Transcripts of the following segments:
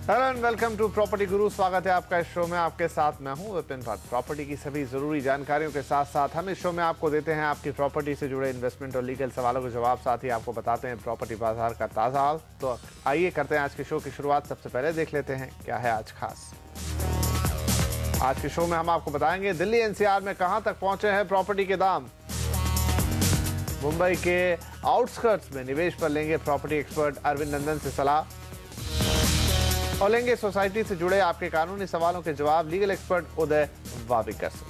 Hello and welcome to Property Guru. स्वागत है आपका इस शो में। आपके साथ मैं हूं विपिन भट्ट। प्रॉपर्टी की सभी जरूरी जानकारियों के साथ साथ हम इस शो में आपको देते हैं आपकी प्रॉपर्टी से जुड़े इन्वेस्टमेंट और लीगल सवालों के जवाब। साथ ही आपको बताते हैं प्रॉपर्टी बाजार का ताजा हाल। तो आइए करते हैं आज के शो की शुरुआत। सबसे पहले देख लेते हैं क्या है आज खास। आज के शो में हम आपको बताएंगे दिल्ली एनसीआर में कहां तक पहुंचे हैं प्रॉपर्टी के दाम। मुंबई के आउटस्कर्ट्स में निवेश पर लेंगे प्रॉपर्टी एक्सपर्ट अरविंद नंदन से सलाह। और लेंगे सोसाइटी से जुड़े आपके कानूनी सवालों के जवाब लीगल एक्सपर्ट उदय वाविकर से।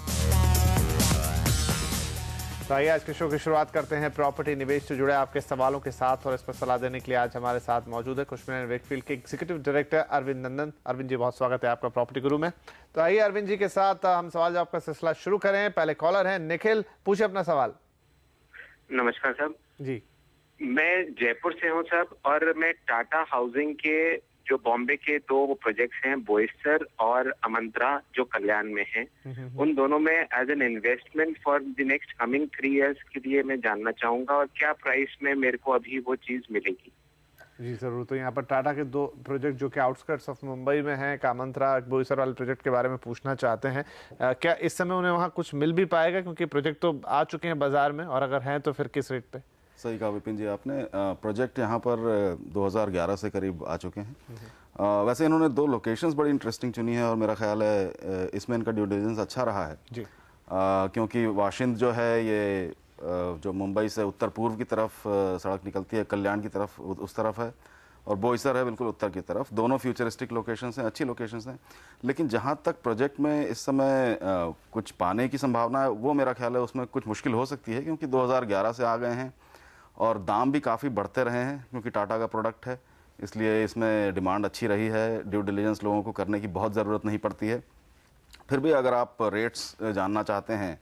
तो आइए आज के शो की शुरुआत करते हैं प्रॉपर्टी निवेश से जुड़े आपके सवालों के साथ। और इस पर सलाह देने के लिए आज हमारे साथ मौजूद है कुशमैन वेकफील्ड के एग्जीक्यूटिव डायरेक्टर अरविंद नंदन। अरविंद जी, बहुत स्वागत है आपका प्रॉपर्टी गुरु में। तो आइए अरविंद जी के साथ हम सवाल जवाब का सिलसिला शुरू करें। पहले कॉलर है निखिल, पूछे अपना सवाल। नमस्कार साहब जी, मैं जयपुर से हूं साहब, और मैं टाटा हाउसिंग के जो बॉम्बे के दो प्रोजेक्ट्स हैं, बोईसर और अमंत्रा जो कल्याण में हैं, उन दोनों में as an investment for the next coming 3 years के लिए मैं जानना चाहूंगा और क्या प्राइस में मेरे को अभी वो चीज मिलेगी। जी जरूर। तो यहाँ पर टाटा के दो प्रोजेक्ट जो कि आउटस्कर्ट्स ऑफ मुंबई में हैं, कामंत्रा बोईसर वाले प्रोजेक्ट के बारे में पूछना चाहते हैं। क्या इस समय उन्हें वहाँ कुछ मिल भी पाएगा, क्योंकि प्रोजेक्ट तो आ चुके हैं बाजार में, और अगर हैं तो फिर किस रेट पे? सही कहा विपिन जी आपने। प्रोजेक्ट यहाँ पर 2011 से करीब आ चुके हैं। वैसे इन्होंने दो लोकेशंस बड़ी इंटरेस्टिंग चुनी है और मेरा ख्याल है इसमें इनका ड्यू डिलिजेंस अच्छा रहा है जी। क्योंकि वाशिंद जो है ये जो मुंबई से उत्तर पूर्व की तरफ सड़क निकलती है, कल्याण की तरफ उस तरफ है, और बोईसर है बिल्कुल उत्तर की तरफ। दोनों फ्यूचरिस्टिक लोकेशंस हैं, अच्छी लोकेशंस हैं। लेकिन जहाँ तक प्रोजेक्ट में इस समय कुछ पाने की संभावना है, वो मेरा ख्याल है उसमें कुछ मुश्किल हो सकती है, क्योंकि 2011 से आ गए हैं और दाम भी काफ़ी बढ़ते रहे हैं, क्योंकि टाटा का प्रोडक्ट है, इसलिए इसमें डिमांड अच्छी रही है। ड्यू डिलिजेंस लोगों को करने की बहुत ज़रूरत नहीं पड़ती है। फिर भी अगर आप रेट्स जानना चाहते हैं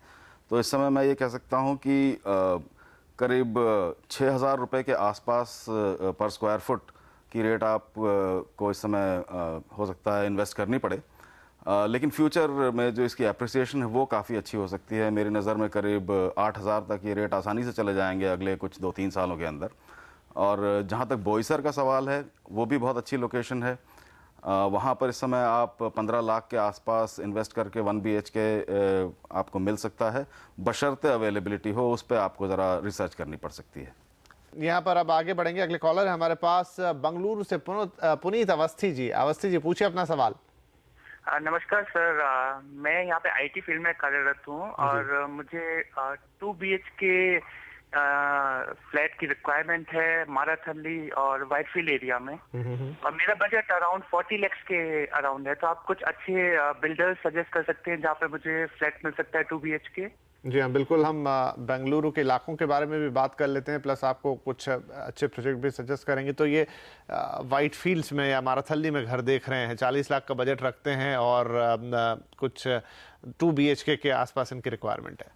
तो इस समय मैं ये कह सकता हूँ कि करीब 6,000 रुपये के आसपास पर स्क्वायर फुट की रेट आप को इस समय हो सकता है इन्वेस्ट करनी पड़े। लेकिन फ्यूचर में जो इसकी एप्रिसिएशन है वो काफ़ी अच्छी हो सकती है। मेरी नज़र में करीब 8,000 तक ये रेट आसानी से चले जाएंगे अगले कुछ 2-3 सालों के अंदर। और जहाँ तक बोईसर का सवाल है, वो भी बहुत अच्छी लोकेशन है। वहाँ पर इस समय आप 15 लाख के आसपास इन्वेस्ट करके 1 BHK आपको मिल सकता है, बशर्ते अवेलेबिलिटी हो। उस पर आपको ज़रा रिसर्च करनी पड़ सकती है। यहाँ पर अब आगे बढ़ेंगे। अगले कॉलर है हमारे पास बंगलुरु से पुनीत अवस्थी जी। अवस्थी जी, पूछिए अपना सवाल। नमस्कार सर, मैं यहाँ पे आईटी फील्ड में कार्यरत हूँ और मुझे 2 BHK फ्लैट की रिक्वायरमेंट है माराथली और व्हाइटफील्ड एरिया में, और मेरा बजट अराउंड 40 लाख के अराउंड है। तो आप कुछ अच्छे बिल्डर्स सजेस्ट कर सकते हैं जहाँ पे मुझे फ्लैट मिल सकता है 2 BHK? जी हाँ, बिल्कुल। हम बेंगलुरु के इलाकों के बारे में भी बात कर लेते हैं, प्लस आपको कुछ अच्छे प्रोजेक्ट भी सजेस्ट करेंगे। तो ये वाइट फील्ड्स में या माराथली में घर देख रहे हैं, 40 लाख का बजट रखते हैं और कुछ 2 BHK के आसपास इनकी रिक्वायरमेंट है।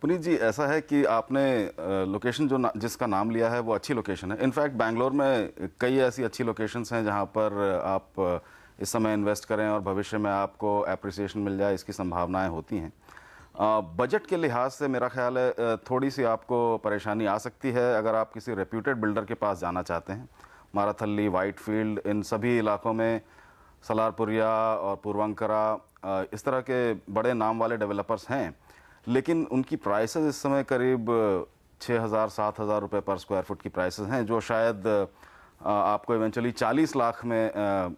पुनीत जी, ऐसा है कि आपने लोकेशन जिसका नाम लिया है वो अच्छी लोकेशन है। इनफैक्ट बैंगलोर में कई ऐसी अच्छी लोकेशंस हैं जहाँ पर आप इस समय इन्वेस्ट करें और भविष्य में आपको एप्रिसिएशन मिल जाए, इसकी संभावनाएं होती हैं। बजट के लिहाज से मेरा ख्याल है थोड़ी सी आपको परेशानी आ सकती है अगर आप किसी रेप्यूटेड बिल्डर के पास जाना चाहते हैं। माराथली, व्हाइटफील्ड, इन सभी इलाकों में सलारपुरिया और पूर्वंकरा इस तरह के बड़े नाम वाले डेवलपर्स हैं, लेकिन उनकी प्राइसेस इस समय करीब 6,000-7,000 रुपये पर स्क्वायर फुट की प्राइसेस हैं, जो शायद आपको इवेंचुअली 40 लाख में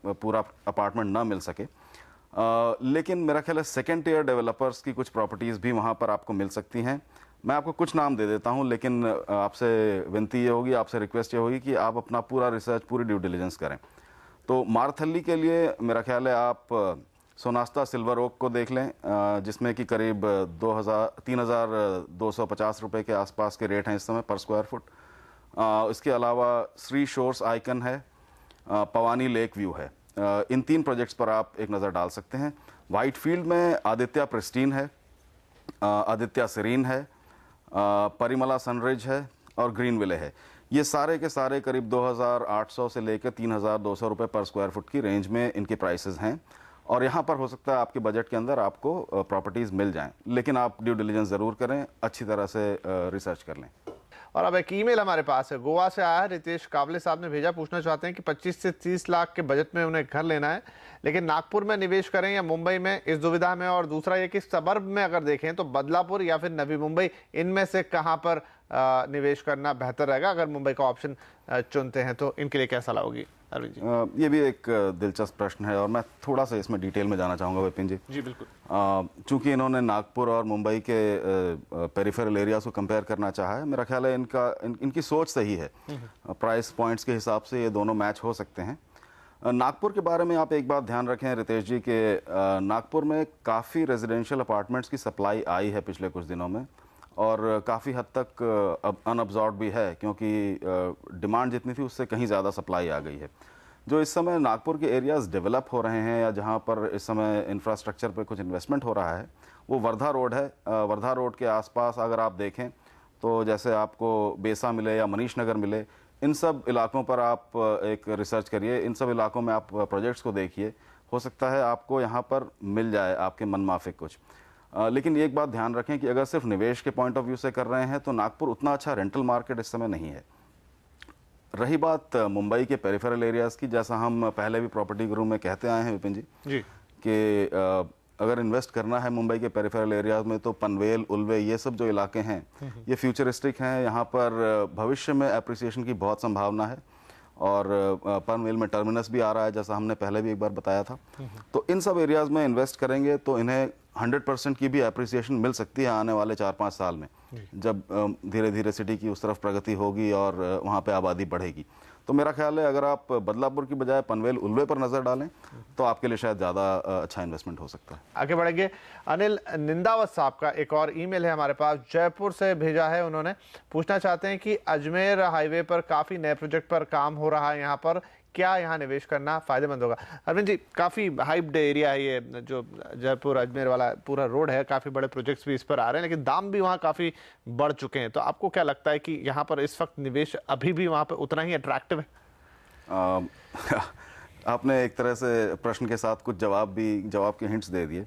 पूरा अपार्टमेंट ना मिल सके। लेकिन मेरा ख्याल है सेकेंड ईयर डेवलपर्स की कुछ प्रॉपर्टीज़ भी वहाँ पर आपको मिल सकती हैं। मैं आपको कुछ नाम दे देता हूँ, लेकिन आपसे विनती ये होगी, आपसे रिक्वेस्ट ये होगी कि आप अपना पूरा रिसर्च, पूरी ड्यू डिलिजेंस करें। तो मारथली के लिए मेरा ख्याल है आप सोनास्ता सिल्वर ओक को देख लें, जिसमें कि करीब 3,250 रुपये के आसपास के रेट हैं इस समय पर स्क्वायर फुट। इसके अलावा श्री शोर्स आइकन है, पवानी लेक व्यू है। इन 3 प्रोजेक्ट्स पर आप एक नज़र डाल सकते हैं। व्हाइटफील्ड में आदित्य प्रेस्टीन है, आदित्य सीरीन है, परिमला सनरिज है और ग्रीन विले है। ये सारे के सारे करीब 2,800 से लेकर 3,200 रुपये पर स्क्वायर फुट की रेंज में इनके प्राइसेस हैं, और यहाँ पर हो सकता है आपके बजट के अंदर आपको प्रॉपर्टीज़ मिल जाएं, लेकिन आप ड्यू डिलिजेंस ज़रूर करें, अच्छी तरह से रिसर्च कर लें। और अब एक ईमेल हमारे पास है, गोवा से आया है, रितेश काबले साहब ने भेजा। पूछना चाहते हैं कि 25 से 30 लाख के बजट में उन्हें घर लेना है, लेकिन नागपुर में निवेश करें या मुंबई में, इस दुविधा में। और दूसरा ये कि सबर्ब में अगर देखें तो बदलापुर या फिर नवी मुंबई, इनमें से कहां पर निवेश करना बेहतर रहेगा अगर मुंबई का ऑप्शन चुनते हैं तो? इनके लिए क्या सलाह होगी अरविंद जी? ये भी एक दिलचस्प प्रश्न है और मैं थोड़ा सा इसमें डिटेल में जाना चाहूँगा विपिन जी। जी बिल्कुल। चूंकि इन्होंने नागपुर और मुंबई के पेरिफेरल एरियाज को कंपेयर करना चाहा है, मेरा ख्याल है इनकी सोच सही है। प्राइस पॉइंट्स के हिसाब से ये दोनों मैच हो सकते हैं। नागपुर के बारे में आप एक बात ध्यान रखें रितेश जी के नागपुर में काफ़ी रेजिडेंशियल अपार्टमेंट्स की सप्लाई आई है पिछले कुछ दिनों में, और काफ़ी हद तक अब अनअब्जॉर्ब भी है, क्योंकि डिमांड जितनी थी उससे कहीं ज़्यादा सप्लाई आ गई है। जो इस समय नागपुर के एरियाज़ डेवलप हो रहे हैं या जहाँ पर इस समय इंफ्रास्ट्रक्चर पे कुछ इन्वेस्टमेंट हो रहा है, वो वर्धा रोड है। वर्धा रोड के आसपास अगर आप देखें तो जैसे आपको बेसा मिले या मनीष नगर मिले, इन सब इलाकों पर आप एक रिसर्च करिए, इन सब इलाकों में आप प्रोजेक्ट्स को देखिए, हो सकता है आपको यहाँ पर मिल जाए आपके मन माफिक कुछ। लेकिन एक बात ध्यान रखें कि अगर सिर्फ निवेश के पॉइंट ऑफ व्यू से कर रहे हैं तो नागपुर उतना अच्छा रेंटल मार्केट इस समय नहीं है। रही बात मुंबई के पेरिफेरल एरियाज़ की, जैसा हम पहले भी प्रॉपर्टी गुरु में कहते आए हैं विपिन जी कि अगर इन्वेस्ट करना है मुंबई के पेरिफेरल एरियाज में तो पनवेल, उल्वे, ये सब जो इलाके हैं ये फ्यूचरिस्टिक हैं। यहाँ पर भविष्य में एप्रिसिएशन की बहुत संभावना है, और पनवेल में टर्मिनस भी आ रहा है जैसा हमने पहले भी एक बार बताया था। तो इन सब एरियाज में इन्वेस्ट करेंगे तो इन्हें 100% की भी एप्रिसिएशन मिल सकती है आने वाले 4-5 साल में, जब धीरे धीरे सिटी की उस तरफ प्रगति होगी और वहाँ पे आबादी बढ़ेगी। तो मेरा ख्याल है अगर आप बदलापुर की बजाय पनवेल, उल्वे पर नजर डालें तो आपके लिए शायद ज़्यादा अच्छा इन्वेस्टमेंट हो सकता है। आगे बढ़ेंगे। अनिल निंदावत साहब का एक और ईमेल है हमारे पास, जयपुर से भेजा है उन्होंने। पूछना चाहते हैं कि अजमेर हाईवे पर काफ़ी नए प्रोजेक्ट पर काम हो रहा है, यहाँ पर क्या यहाँ निवेश करना फायदेमंद होगा? अरविंद जी, काफ़ी हाइप्ड एरिया है ये, जो जयपुर अजमेर वाला पूरा रोड है, काफ़ी बड़े प्रोजेक्ट्स भी इस पर आ रहे हैं, लेकिन दाम भी वहाँ काफ़ी बढ़ चुके हैं। तो आपको क्या लगता है कि यहाँ पर इस वक्त निवेश अभी भी वहाँ पर उतना ही अट्रैक्टिव है? आपने एक तरह से प्रश्न के साथ कुछ जवाब के हिंट्स दे दिए।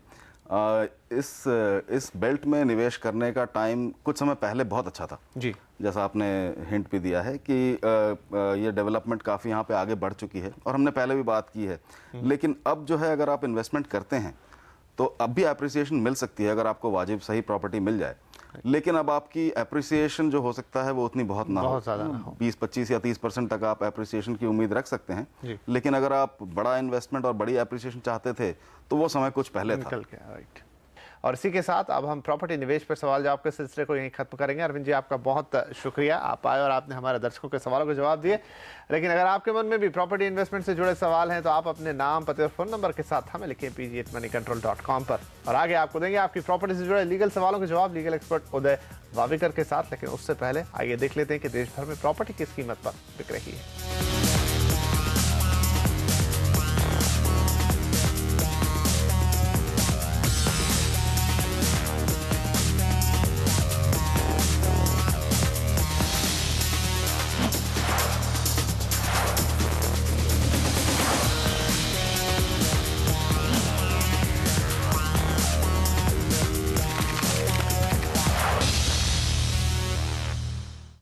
इस बेल्ट में निवेश करने का टाइम कुछ समय पहले बहुत अच्छा था जी, जैसा आपने हिंट भी दिया है कि ये डेवलपमेंट काफ़ी यहाँ पे आगे बढ़ चुकी है और हमने पहले भी बात की है। लेकिन अब जो है अगर आप इन्वेस्टमेंट करते हैं तो अब भी एप्रिसिएशन मिल सकती है अगर आपको वाजिब सही प्रॉपर्टी मिल जाए, लेकिन अब आपकी एप्रिसिएशन जो हो सकता है वो उतनी बहुत ना हो, 20-25 या 30% तक आप एप्रिसिएशन की उम्मीद रख सकते हैं। लेकिन अगर आप बड़ा इन्वेस्टमेंट और बड़ी एप्रिसिएशन चाहते थे तो वो समय कुछ पहले था। राइट। और इसी के साथ अब हम प्रॉपर्टी निवेश पर सवाल जवाब के सिलसिले को यहीं खत्म करेंगे। अरविंद जी, आपका बहुत शुक्रिया, आप आए और आपने हमारे दर्शकों के सवालों के जवाब दिए। लेकिन अगर आपके मन में भी प्रॉपर्टी इन्वेस्टमेंट से जुड़े सवाल हैं तो आप अपने नाम, पते और फोन नंबर के साथ हमें लिखें pg@moneycontrol.com पर, और आगे आपको देंगे आपकी प्रॉपर्टी से जुड़े लीगल सवालों के जवाब लीगल एक्सपर्ट उदय वाविकर के साथ। लेकिन उससे पहले आइए देख लेते हैं कि देश भर में प्रॉपर्टी किस कीमत पर बिक रही है।